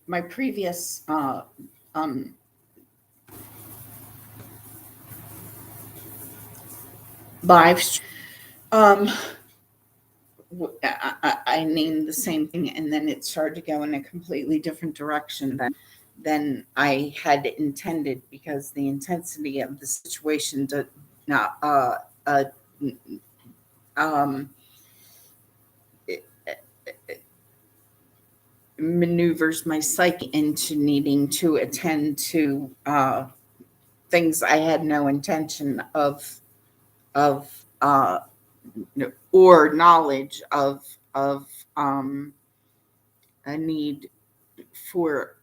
my previous um, live um, I named the same thing, and then it started to go in a completely different direction than I had intended, because the intensity of the situation did not uh, um, maneuvers my psyche into needing to attend to things I had no intention of or knowledge of a need for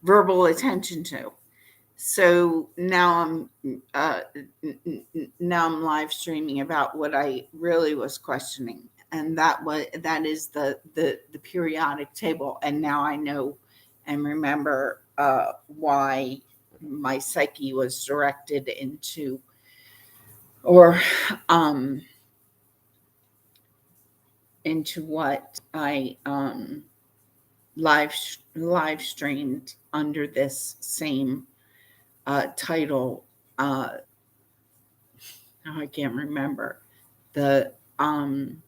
verbal attention to. So uh, now I'm live streaming about what I really was questioning, and that is the periodic table. And now I know and remember why my psyche was directed into, or um, into what I live streamed under this same title. Now I can't remember the um,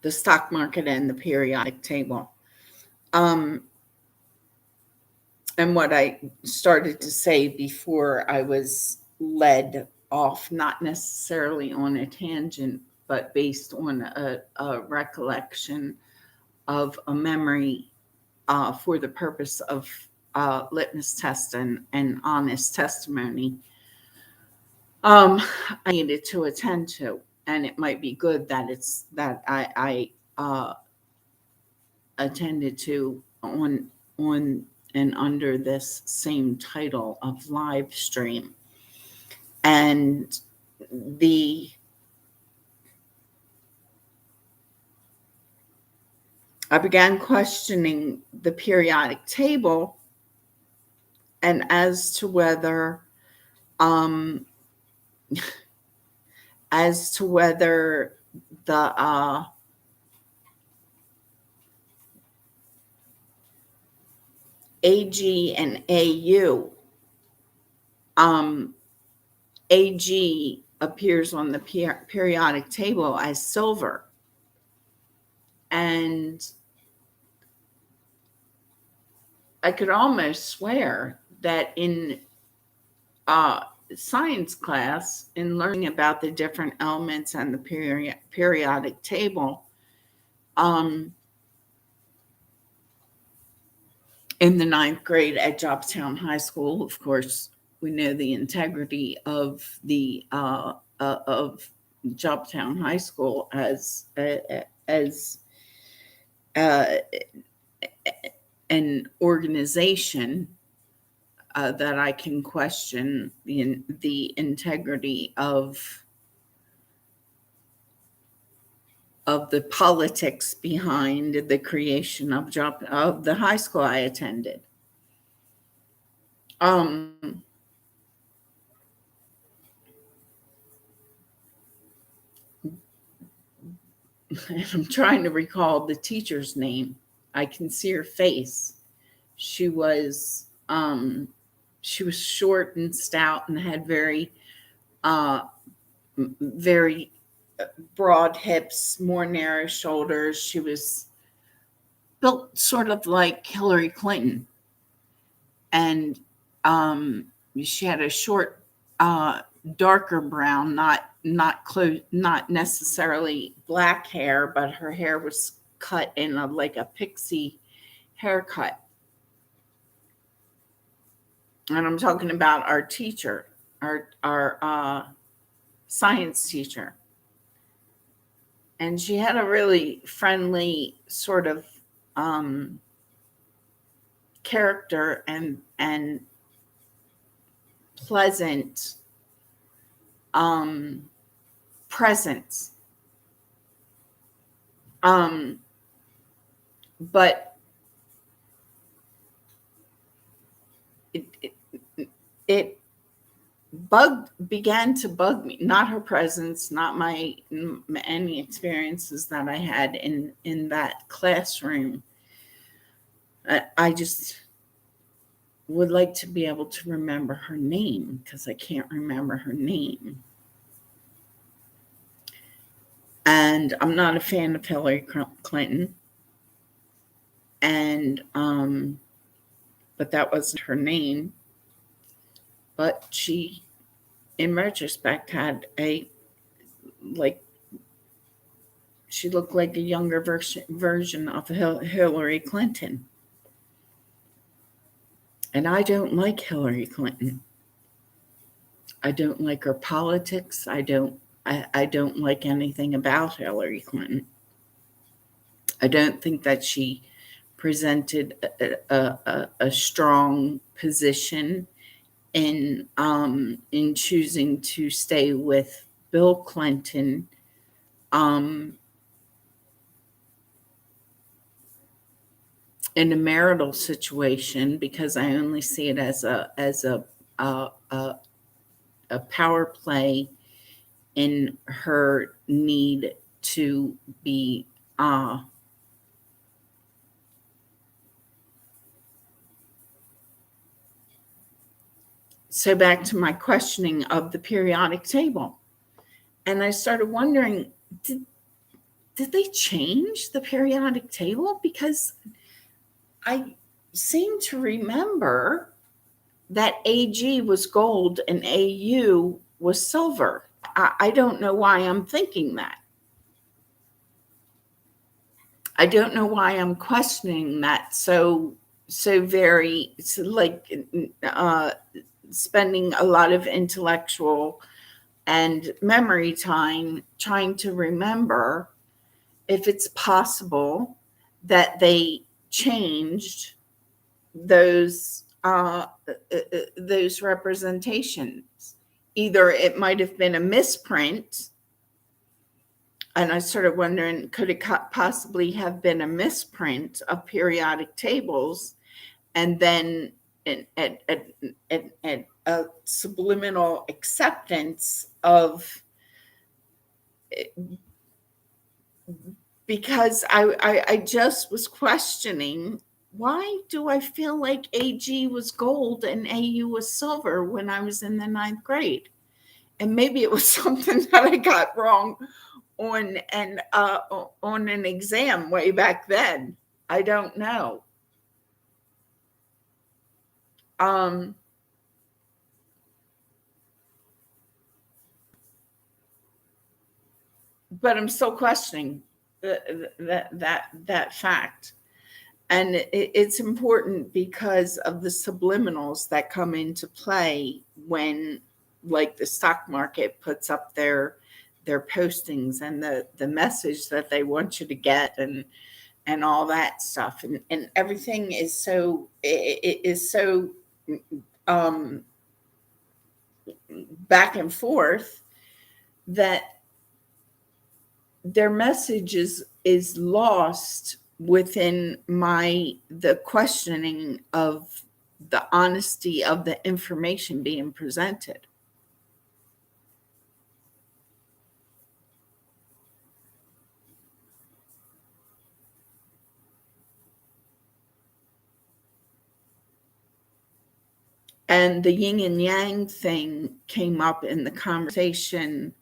the stock market and the periodic table. Um, and what I started to say before I was led off, not necessarily on a tangent, but based on a recollection of a memory for the purpose of litmus test and honest testimony, I needed to attend to. And it might be good that it's that I attended to on and under this same title of live stream. And the I began questioning the periodic table, and as to whether um as to whether the AG and AU, um AG appears on the periodic table as silver, and I could almost swear that in uh, science class, in learning about the different elements and the periodic table, um, in the ninth grade at Johnstown High School, of course, we know the integrity of the of Johnstown High School as uh, an organization, that I can question the integrity of the politics behind the creation of the high school I attended. Um, I'm trying to recall the teacher's name. I can see her face. She was she was short and stout and had uh, very broad hips, more narrow shoulders. She was built sort of like Hillary Clinton, and um, she had a short, darker brown, not necessarily black hair, but her hair was cut in like a pixie haircut. And I'm talking about our teacher, our science teacher, and she had a really friendly sort of um, character and pleasant um, presence. Um, but it, it it began to bug me. Not her presence, not my any experiences that I had in that classroom. I just would like to be able to remember her name, because I can't remember her name. And I'm not a fan of Hillary Clinton. And but that wasn't her name. But she, in retrospect, had a, like, she looked like a younger version of Hillary Clinton. And I don't like Hillary Clinton. I don't like her politics. I don't like anything about Hillary Clinton. I don't think that she presented a strong position in choosing to stay with Bill Clinton. In a marital situation, because I only see it as a power play in her need to be so back to my questioning of the periodic table. And I started wondering, did they change the periodic table? Because I seem to remember that AG was gold and AU was silver. I don't know why I'm thinking that. I don't know why I'm questioning that so very, like, spending a lot of intellectual and memory time trying to remember if it's possible that they changed those representations. Either it might have been a misprint, and I started wondering, could it possibly have been a misprint of periodic tables, and then a subliminal acceptance of, because I just was questioning, why do I feel like AG was gold and AU was silver when I was in the 9th grade? And maybe it was something that I got wrong on an exam way back then. I don't know. But I'm still questioning that fact. And it's important because of the subliminals that come into play when, like, the stock market puts up their postings, and the message that they want you to get, and all that stuff, and everything is so, it is so back and forth, that their message is lost within the questioning of the honesty of the information being presented. And the yin and yang thing came up in the conversation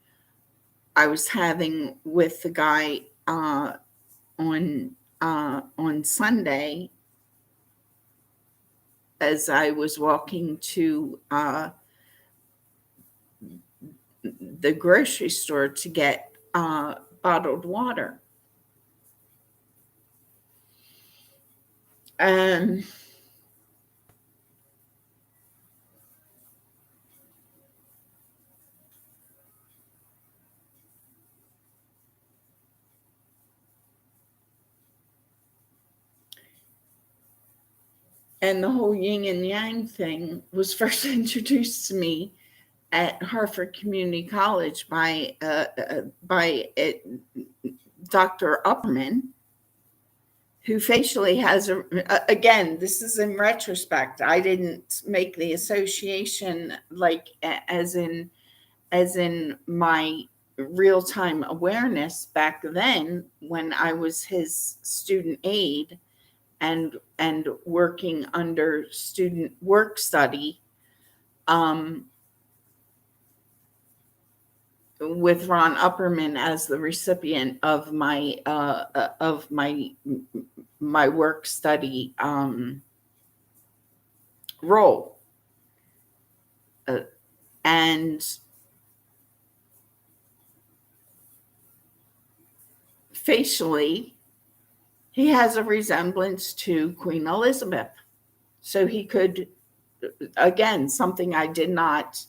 I was having with the guy on Sunday, as I was walking to the grocery store to get bottled water. And the whole yin and yang thing was first introduced to me at Hartford Community College by Dr. Upperman. who facially has again, this is in retrospect. I didn't make the association like as in my real-time awareness back then when I was his student aide and working under student work study um, with Ron Upperman as the recipient of my work study role, and facially he has a resemblance to Queen Elizabeth. So he could, again, something I did not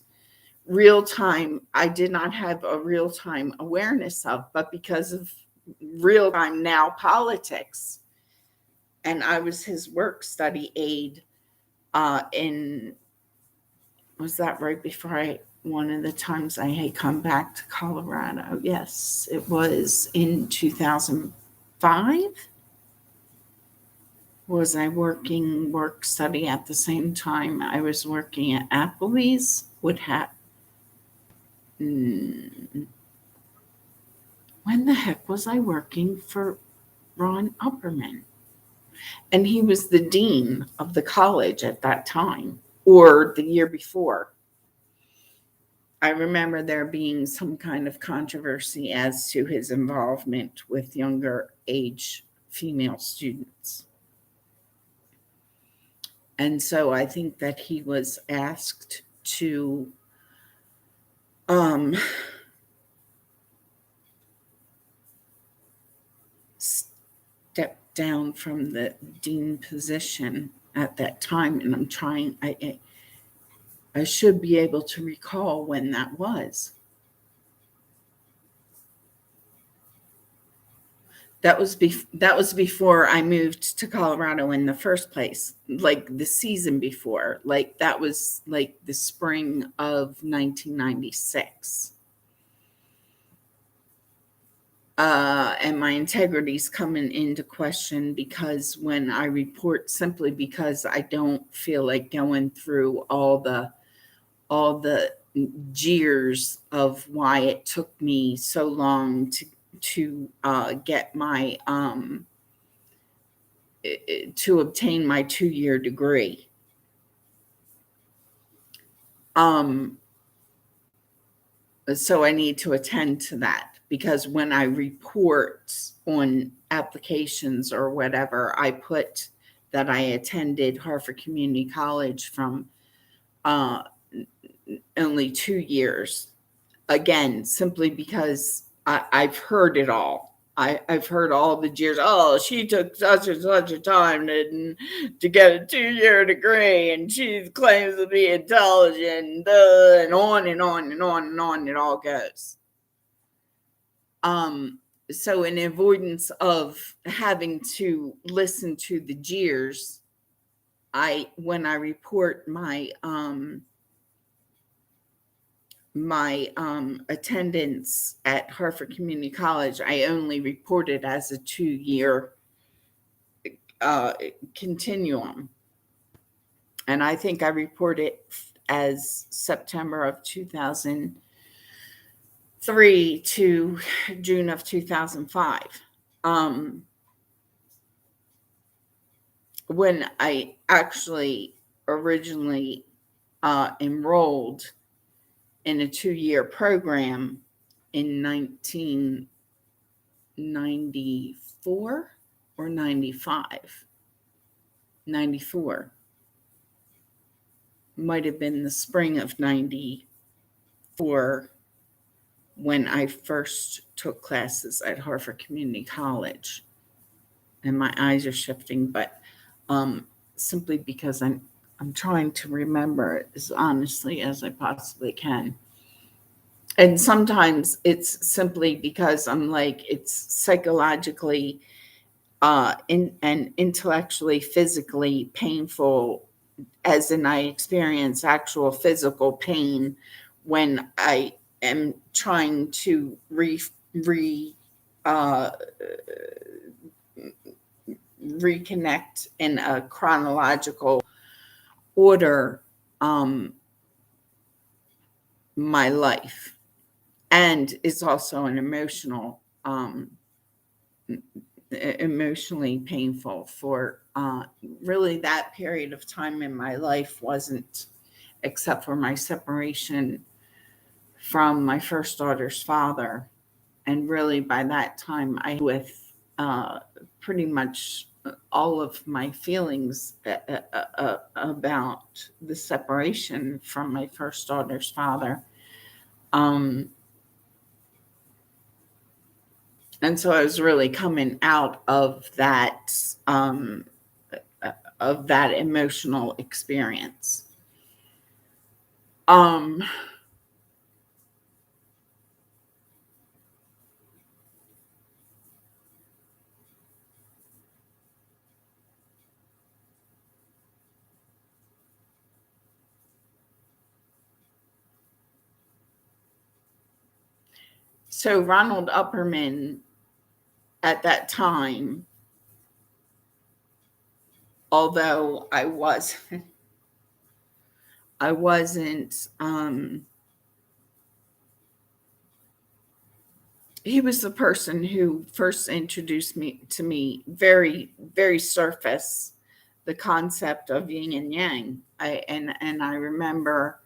have a real time awareness of, but because of real time now politics, and I was his work study aide in, was that right before one of the times I had come back to Colorado? Yes, it was in 2005. Was I working work study at the same time I was working at Applebee's? When the heck was I working for Ron Upperman? And he was the dean of the college at that time, or the year before. I remember there being some kind of controversy as to his involvement with younger age female students. And so I think that he was asked to step down from the dean position at that time. And I should be able to recall when that was. That was before I moved to Colorado in the first place, like the season before. Like that was like the spring of 1996. And my integrity's coming into question because when I report, simply because I don't feel like going through all the jeers of why it took me so long to get my to obtain my 2-year degree. So I need to attend to that, because when I report on applications or whatever, I put that I attended Harford Community College from only 2 years. Again, simply because I've heard it all. I've heard all the jeers. Oh, she took such and such a time to get a 2-year degree, and she claims to be intelligent, and on and on and on and on it all goes. So in avoidance of having to listen to the jeers, when I report my attendance at Harford Community College, I only report it as a 2-year continuum. And I think I report it as September of 2003 to June of 2005. When I actually originally enrolled in a 2-year program in 1994 or 95. 94. Might have been the spring of 94 when I first took classes at Harford Community College. And my eyes are shifting, but simply because I'm trying to remember it as honestly as I possibly can. And sometimes it's simply because I'm like, it's psychologically and intellectually, physically painful, as in I experience actual physical pain when I am trying to reconnect in a chronological order my life. And it's also an emotionally painful for really that period of time in my life wasn't, except for my separation from my first daughter's father. And really by that time I with pretty much all of my feelings about the separation from my first daughter's father. Um, and so I was really coming out of that emotional experience. Um, so Ronald Upperman at that time, although I wasn't, he was the person who first introduced me to me very, very surface, the concept of yin and yang. And I remember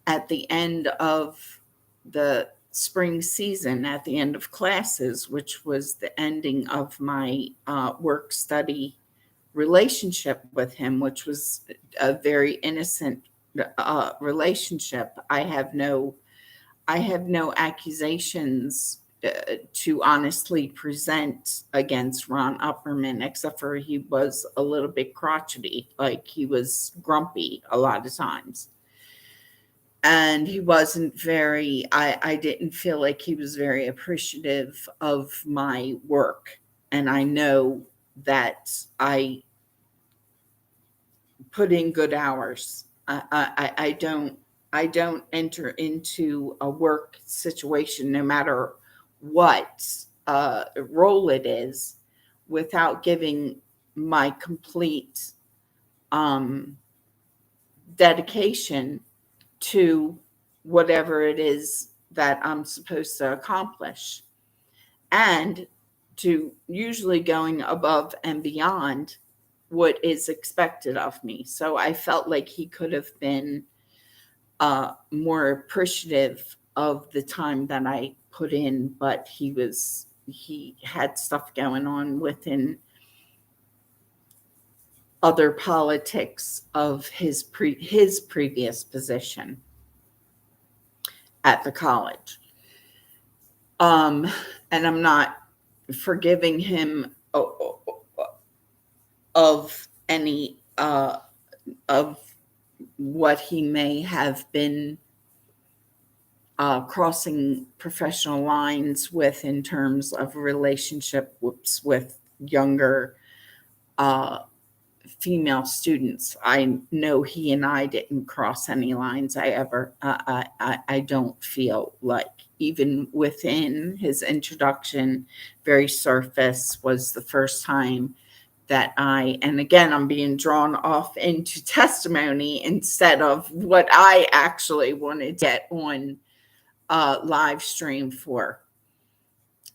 at the end of the spring season, at the end of classes, which was the ending of my work study relationship with him, which was a very innocent relationship. I have no accusations to honestly present against Ron Upperman, except for he was a little bit crotchety, like he was grumpy a lot of times. And he wasn't very, I didn't feel like he was very appreciative of my work. And I know that I put in good hours. I don't enter into a work situation, no matter what role it is, without giving my complete um, dedication to whatever it is that I'm supposed to accomplish, and to usually going above and beyond what is expected of me. So I felt like he could have been more appreciative of the time that I put in, but he had stuff going on within other politics of his previous position at the college. Um, and I'm not forgiving him of any of what he may have been crossing professional lines with in terms of relationships with younger uh, female students. I know he and I didn't cross any lines. I don't feel like, even within his introduction, very surface, was the first time that and again, I'm being drawn off into testimony instead of what I actually wanted to get on live stream for.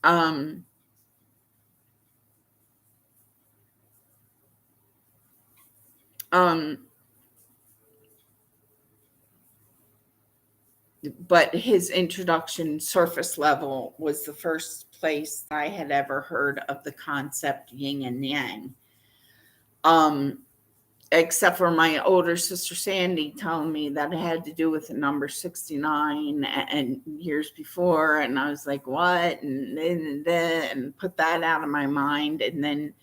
Um, um, but his introduction, surface level, was the first place I had ever heard of the concept yin and yang. Um, except for my older sister Sandy telling me that it had to do with the number 69 and years before. And I was like, what? And put that out of my mind. And then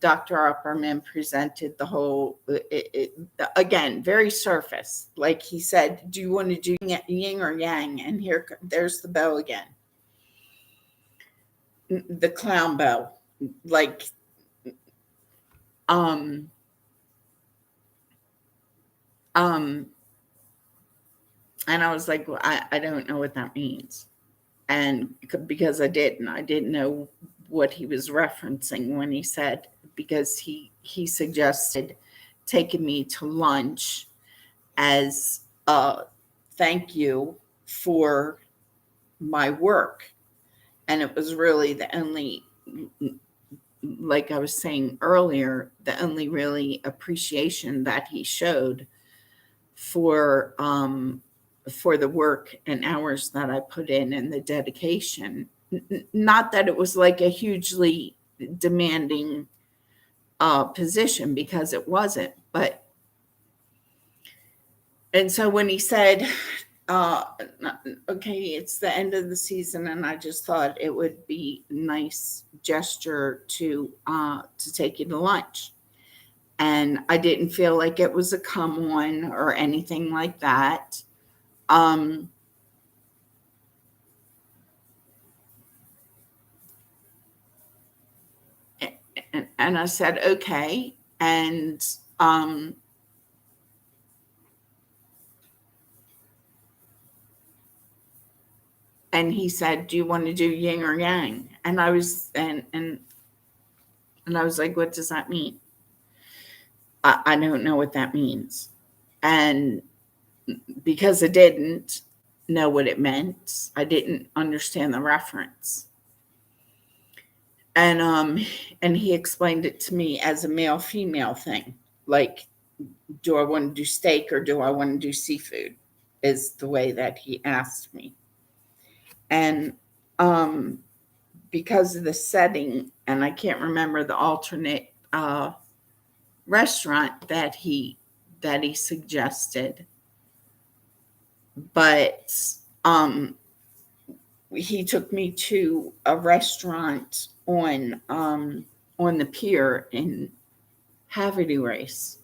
Dr. Upperman presented the whole, again, very surface. Like he said, do you want to do yin or yang? And there's the bell again. The clown bell. Like, um, um, and I was like, well, I don't know what that means. And because I didn't know what he was referencing when he said because he suggested taking me to lunch as a thank you for my work. And it was really the only, like I was saying earlier, the only really appreciation that he showed for for the work and hours that I put in and the dedication. Not that it was like a hugely demanding position, because it wasn't. But and so when he said, uh, "Okay, it's the end of the season," and I just thought it would be a nice gesture to take you to lunch. And I didn't feel like it was a come on or anything like that. Um, and I said, okay. Um, and he said, do you want to do yin or yang? And I was like, what does that mean? I don't know what that means. And because I didn't know what it meant, I didn't understand the reference. And and he explained it to me as a male female thing. Like, do I want to do steak or do I want to do seafood? Is the way that he asked me. And because of the setting, and I can't remember the alternate restaurant that he suggested, but he took me to a restaurant on the pier in Havre Race,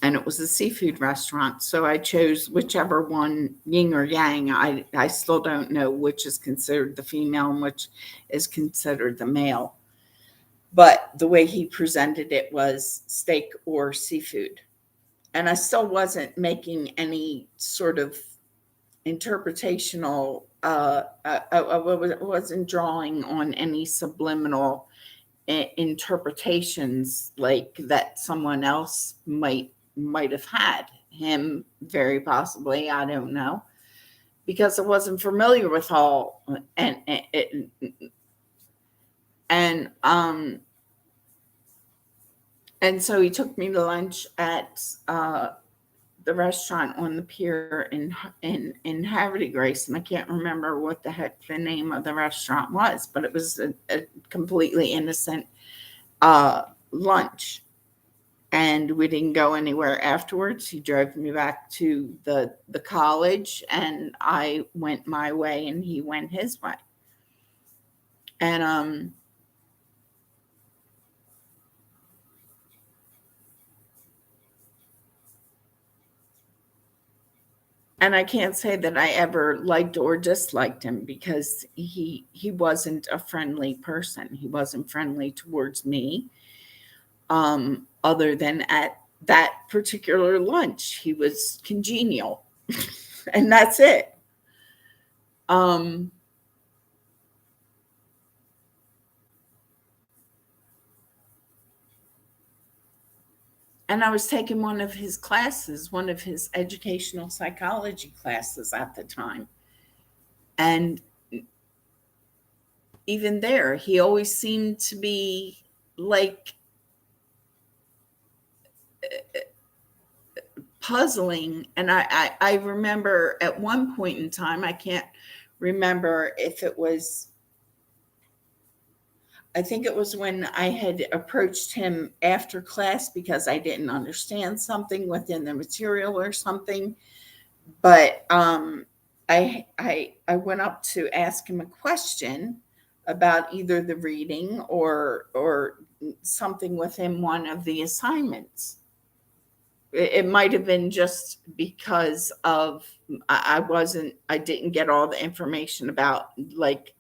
and it was a seafood restaurant. So I chose whichever one, yin or yang. I still don't know which is considered the female and which is considered the male. But the way he presented it was steak or seafood. And I still wasn't making any sort of interpretational, I wasn't drawing on any subliminal interpretations like that someone else might have had. Him, very possibly, I don't know, because I wasn't familiar with all. And and so he took me to lunch at the restaurant on the pier in Havre Grace, and I can't remember what the heck the name of the restaurant was, but it was a completely innocent lunch. And we didn't go anywhere afterwards. He drove me back to the college, and I went my way, and he went his way. And and I can't say that I ever liked or disliked him, because he wasn't a friendly person. He wasn't friendly towards me. Other than at that particular lunch, he was congenial, and that's it. Um, and I was taking one of his classes, one of his educational psychology classes at the time. And even there, he always seemed to be like puzzling. And I remember at one point in time, I can't remember if it was, I think it was when I had approached him after class because I didn't understand something within the material or something. But I went up to ask him a question about either the reading or something within one of the assignments. It might have been just because of I didn't get all the information about, like,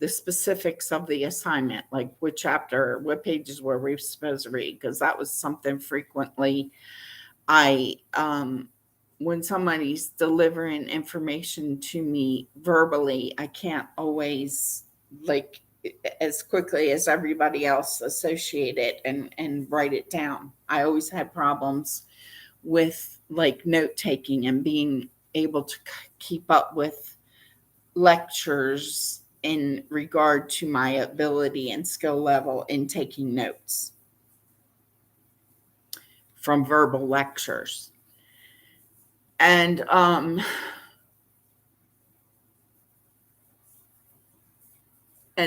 the specifics of the assignment, like what chapter, what pages were we supposed to read, because that was something frequently I when somebody's delivering information to me verbally, I can't always, like, as quickly as everybody else associate it and write it down. I always had problems with like note taking and being able to keep up with lectures in regard to my ability and skill level in taking notes from verbal lectures. And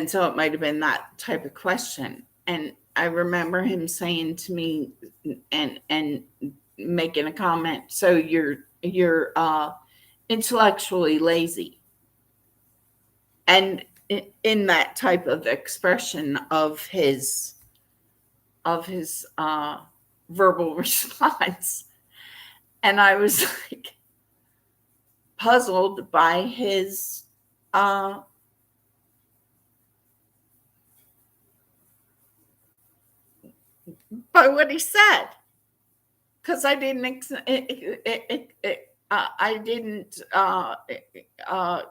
so it might have been that type of question. And I remember him saying to me and making a comment, so you're intellectually lazy. And in that type of expression of his verbal response. And I was like puzzled by his by what he said, because I didn't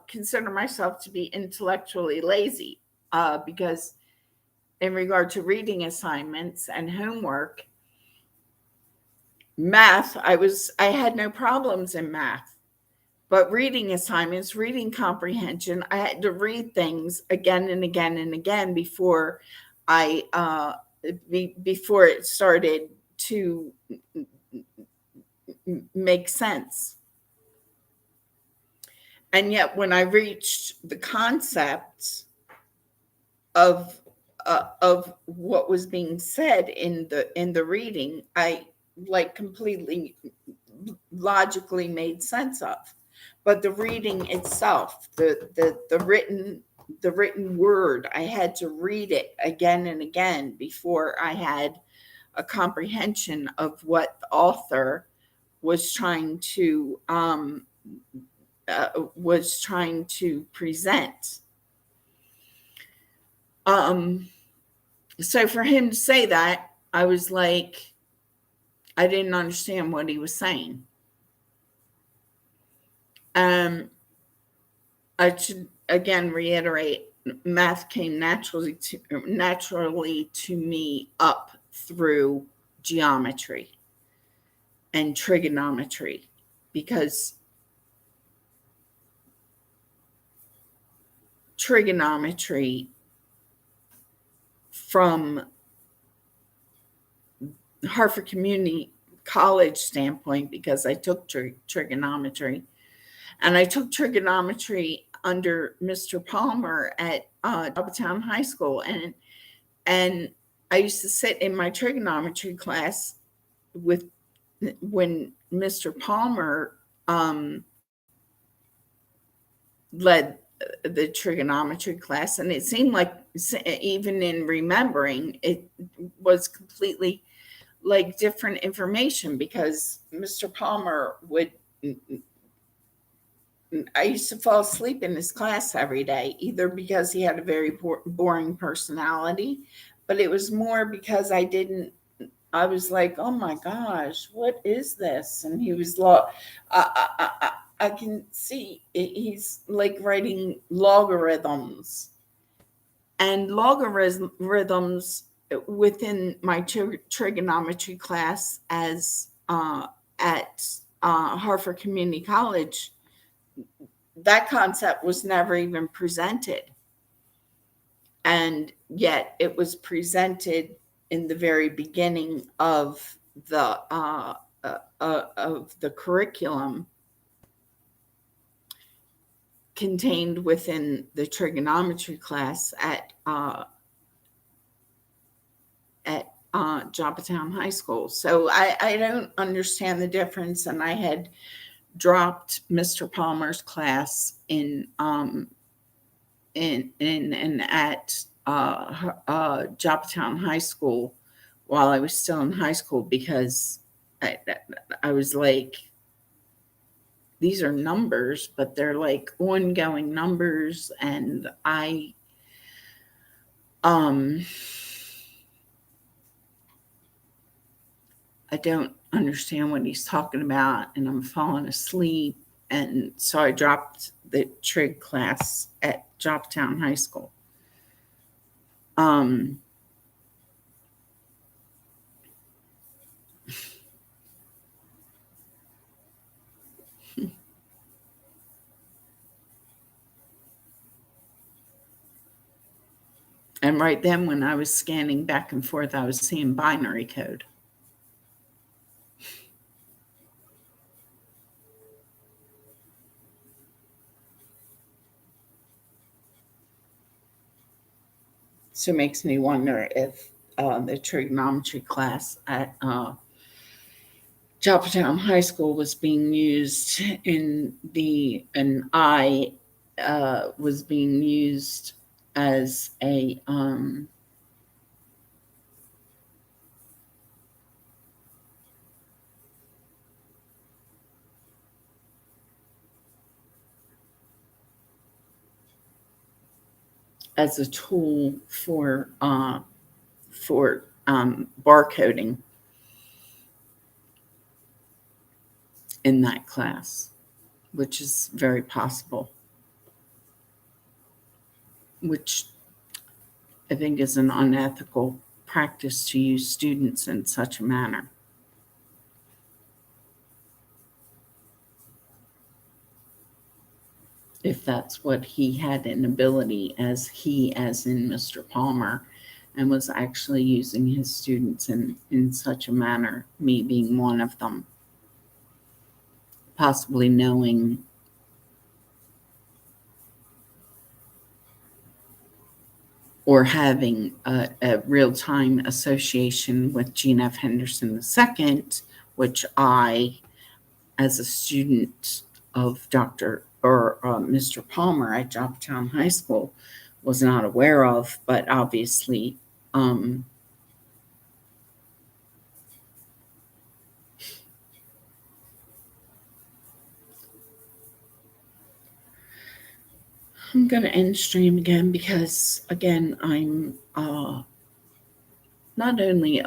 consider myself to be intellectually lazy, because in regard to reading assignments and homework, math, I had no problems in math. But reading assignments, reading comprehension, I had to read things again and again and again before before it started to make sense. And yet, when I reached the concept of what was being said in the reading, I like completely logically made sense of. But the reading itself, the written word, I had to read it again and again before I had a comprehension of what the author was trying to present. So for him to say that, I was like, I didn't understand what he was saying. I should again reiterate, math came naturally to me up through geometry and trigonometry, because trigonometry from Hartford Community College standpoint, because I took trigonometry, and I took trigonometry under Mr. Palmer at Joppatown High School, and I used to sit in my trigonometry class with when Mr. Palmer led the trigonometry class, and it seemed like, even in remembering, it was completely like different information, because Mr. Palmer would, I used to fall asleep in his class every day, either because he had a very boring personality, but it was more because I was like, oh my gosh, what is this? And he was I can see he's like writing logarithms, and logarithms within my trigonometry class as at Hartford Community College. That concept was never even presented, and yet it was presented in the very beginning of the curriculum contained within the trigonometry class at Joppatown High School. So I don't understand the difference, and I had dropped Mr. Palmer's class in at Joppatown High School while I was still in high school, because I was like, these are numbers, but they're like ongoing numbers, and I don't understand what he's talking about, and I'm falling asleep. And so I dropped the trig class at Joppatown High School. Um, and right then, when I was scanning back and forth, I was seeing binary code. So it makes me wonder if the trigonometry class at Joppatown High School was being used and I was being used as a tool for barcoding in that class, which is very possible, which I think is an unethical practice to use students in such a manner. If that's what he had an ability as in Mr. Palmer, and was actually using his students in such a manner, me being one of them, possibly knowing or having a real-time association with Gene F. Henderson II, which I, as a student of Mr. Palmer at Joppatown High School, was not aware of, but obviously I'm going to end stream again because, again, I'm not only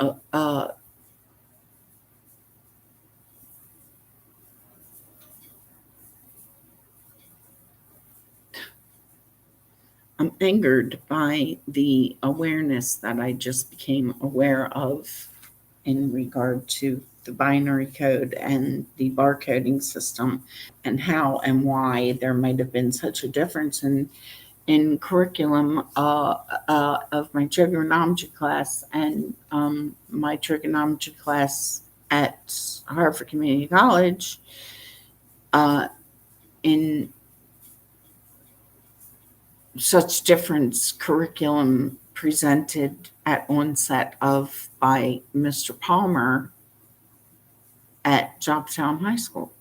I'm angered by the awareness that I just became aware of in regard to the binary code and the barcoding system, and how and why there might have been such a difference in curriculum of my trigonometry class and my trigonometry class at Harvard Community College, in such difference curriculum presented at onset of by Mr. Palmer at Joppatown High School.